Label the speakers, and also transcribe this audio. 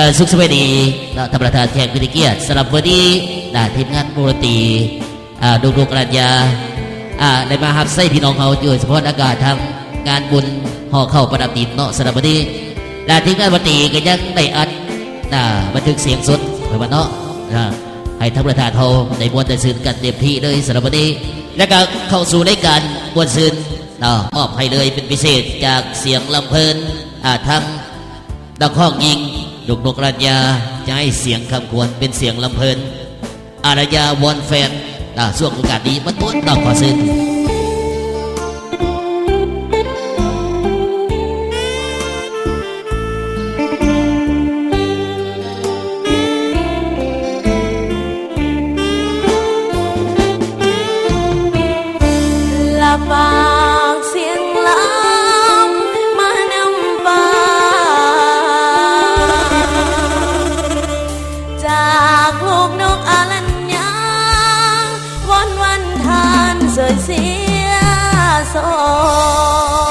Speaker 1: การสุขสวัสดีธรรมทานแขกพิธีเกียรติสำหรับวันนี้ทีมงานมูลตีดุกรัญญาในมาฮับไส้พี่น้องเขาโดยเฉพาะอากาศทางงานบุญห่อเข้าประดับดินเนาะสำหรับวันนี้ทีมงานวันตีก็ยังได้อัดบันทึกเสียงสดไปวันเนาะให้ธรรมทานเขาในมวลแต่ซื่นกันเต็มที่เลยสำหรับวันนี้แล้วก็เข้าสู่ในการมวลซื่นมอบให้เลยเป็นพิเศษจากเสียงลำเพลินทั้งนักข้องยิงนกรัญญาจะให้เสียงคำควรเป็นเสียงลำเพลินอารยาวอนแฟนช่วงโอกาสนี้มันต้นดอกขอซึ้ง
Speaker 2: ละปากเสียงลำมานำปาจากลูกนกอาลัญญาวันทานเสยเสียสอง